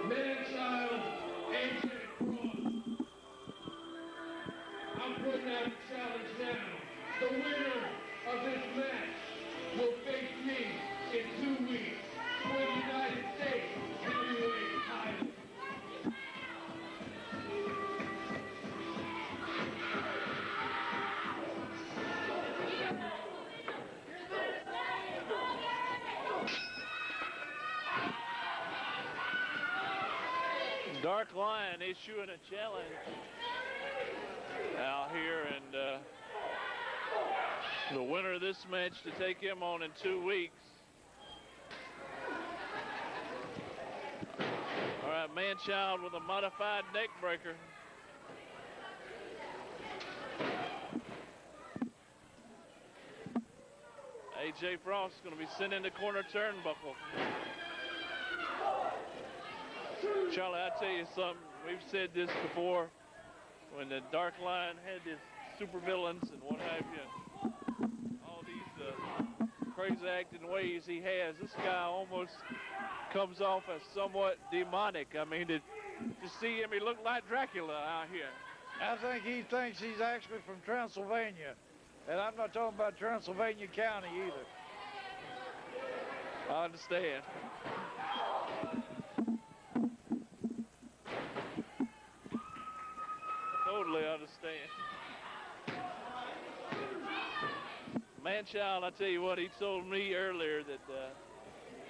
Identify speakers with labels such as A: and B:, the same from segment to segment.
A: Man-child, AJ Cross. I'm putting out a challenge now. The winner of this match will face me in 2 weeks for the United States heavyweight title.
B: Dark Lion issuing a challenge out here, and the winner of this match to take him on in 2 weeks. All right, man-child with a modified neck breaker. AJ Frost going to be sent into corner turnbuckle. Charlie, I tell you something, we've said this before, when the Dark Lion had his supervillains and what have you, all these crazy acting ways he has, this guy almost comes off as somewhat demonic. I mean, to see him, he looked like Dracula out here.
C: I think he thinks he's actually from Transylvania, and I'm not talking about Transylvania County either.
B: I understand. Totally understand. Man-child, I tell you what, he told me earlier that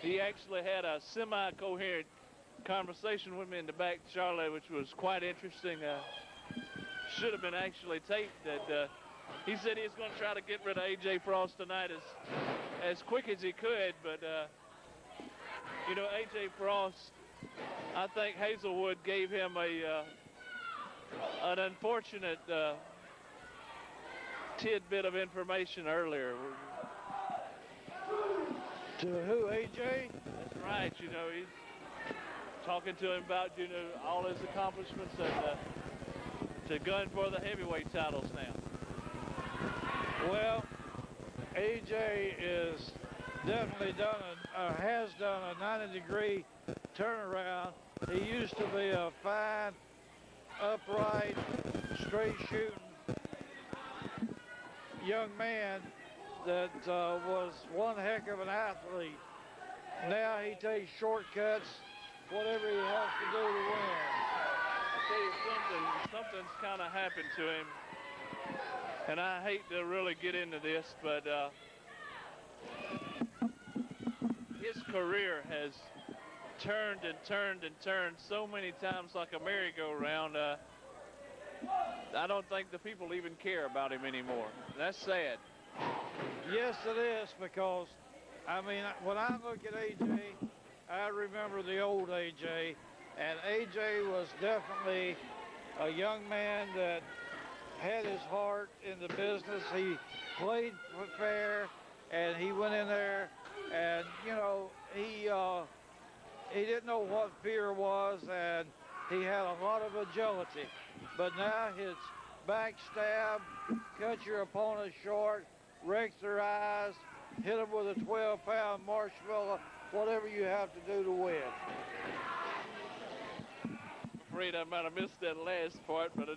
B: he actually had a semi-coherent conversation with me in the back, Charlie, which was quite interesting. Should have been actually taped. That he said he was going to try to get rid of AJ Frost tonight as quick as he could, but you know, AJ Frost, I think Hazelwood gave him an unfortunate tidbit of information earlier.
C: To who, AJ?
B: That's right. You know, he's talking to him about, you know, all his accomplishments and to gun for the heavyweight titles now.
C: Well, AJ is definitely has done a 90-degree turnaround. He used to be a fine, upright, straight shooting young man that was one heck of an athlete. Now he takes shortcuts, whatever he has to do to win.
B: I'll tell you something's kind of happened to him, and I hate to really get into this, but his career has turned and turned and turned so many times like a merry-go-round. I don't think the people even care about him anymore. That's sad.
C: Yes, it is, because, I mean, when I look at AJ, I remember the old AJ, and AJ was definitely a young man that had his heart in the business. He played fair, and he went in there, and, you know, he didn't know what fear was, and he had a lot of agility. But now his backstab, cut your opponent short, wreck their eyes, hit them with a 12-pound marshmallow, whatever you have to do to win.
B: I'm afraid I might have missed that last part, but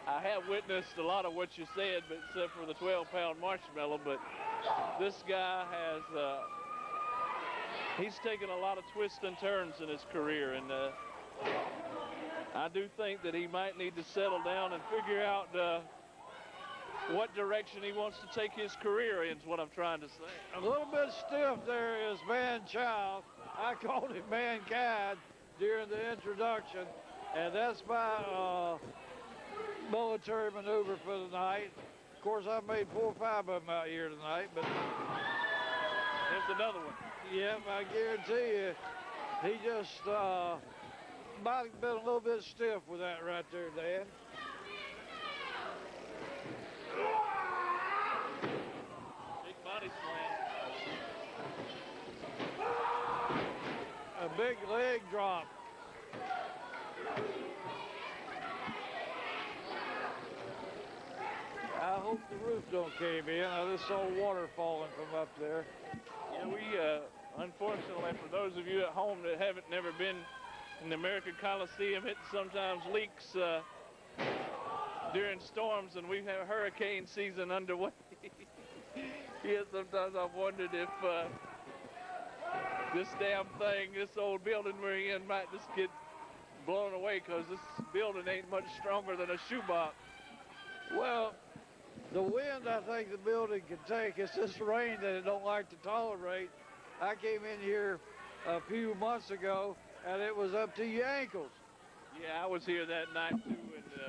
B: I have witnessed a lot of what you said, but except for the 12-pound marshmallow. But this guy has, he's taken a lot of twists and turns in his career, and I do think that he might need to settle down and figure out what direction he wants to take his career in, is what I'm trying to say.
C: A little bit stiff there is man-child. I called him mankind during the introduction, and that's my military maneuver for the night. Of course, I've made 4 or 5 of them out here tonight, but
B: there's another one.
C: Yep, I guarantee you, he just might have been a little bit stiff with that right there, Dan.
B: Big body slam.
C: A big leg drop. I hope the roof don't cave in. I just saw water falling from up there.
B: Yeah, we, unfortunately, for those of you at home that haven't never been in the American Coliseum, it sometimes leaks during storms, and we have hurricane season underway. Yeah, sometimes I've wondered if this damn thing, this old building we're in, might just get blown away, because this building ain't much stronger than a shoebox.
C: Well, the wind I think the building can take. It's this rain that it don't like to tolerate. I came in here a few months ago, and it was up to your ankles.
B: Yeah, I was here that night too,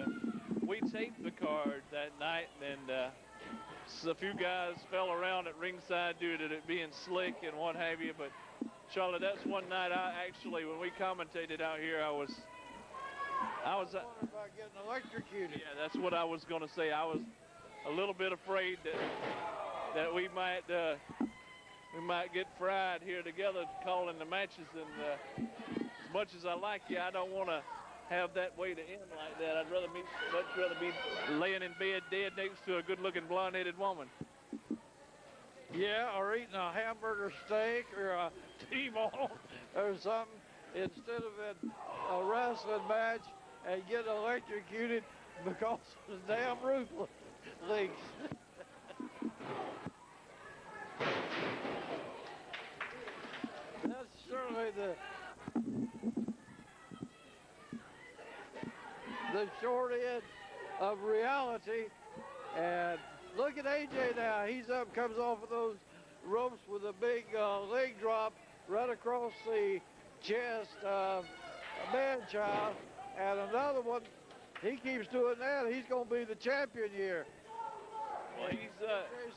B: and we taped the card that night, and a few guys fell around at ringside due to it being slick and what have you. But Charlotte, that's one night I actually, when we commentated out here, I was
C: wondering about getting electrocuted.
B: Yeah, that's what I was going to say. I was a little bit afraid that we might get fried here together calling the matches, and as much as I like you, I don't want to have that way to end like that. I'd much rather be laying in bed dead next to a good-looking blonde-headed woman.
C: Yeah, or eating a hamburger steak or a T-bone or something instead of a wrestling match and getting electrocuted because the damn roof leaks. That's certainly the short end of reality. And look at AJ now. He's up, comes off of those ropes with a big leg drop right across the chest of a man-child. And another one, he keeps doing that. He's going to be the champion here.
B: Well, he's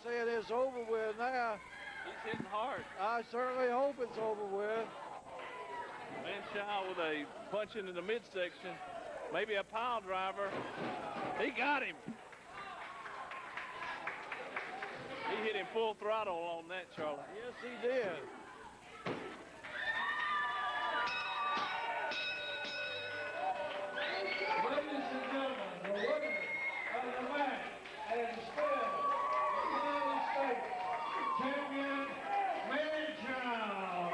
C: saying it's over with now.
B: He's hitting hard.
C: I certainly hope it's over with.
B: Man-child with a punch into the midsection. Maybe a pile driver. He got him. He hit him full throttle on that, Charlie.
C: Yes, he did.
A: Ladies and gentlemen, the winner of the match and still United States champion, Man-child.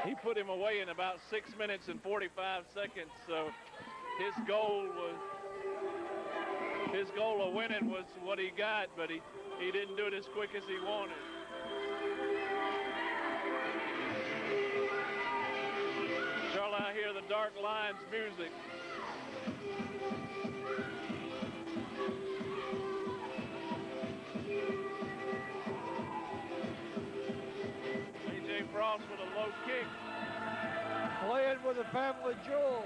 B: He put him away in about 6 minutes and 45 seconds, so his goal of winning was what he got, but he didn't do it as quick as he wanted. Charlie, I hear the Dark Lions music. AJ Frost with a low kick.
C: Playing with a family jewel.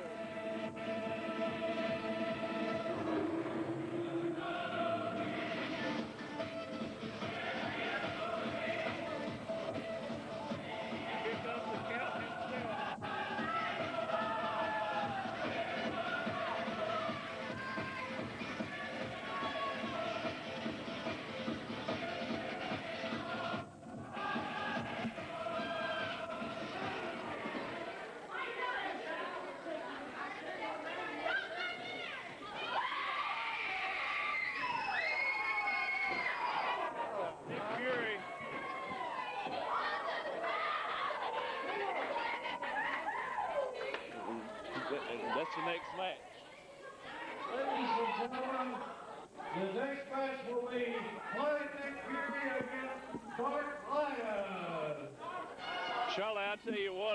B: Here comes the count himself. Nick Fury. That's the next match.
A: Ladies and gentlemen, the next match will be Planet Nick Fury against Dark Lion.
B: Charlie, I tell you what,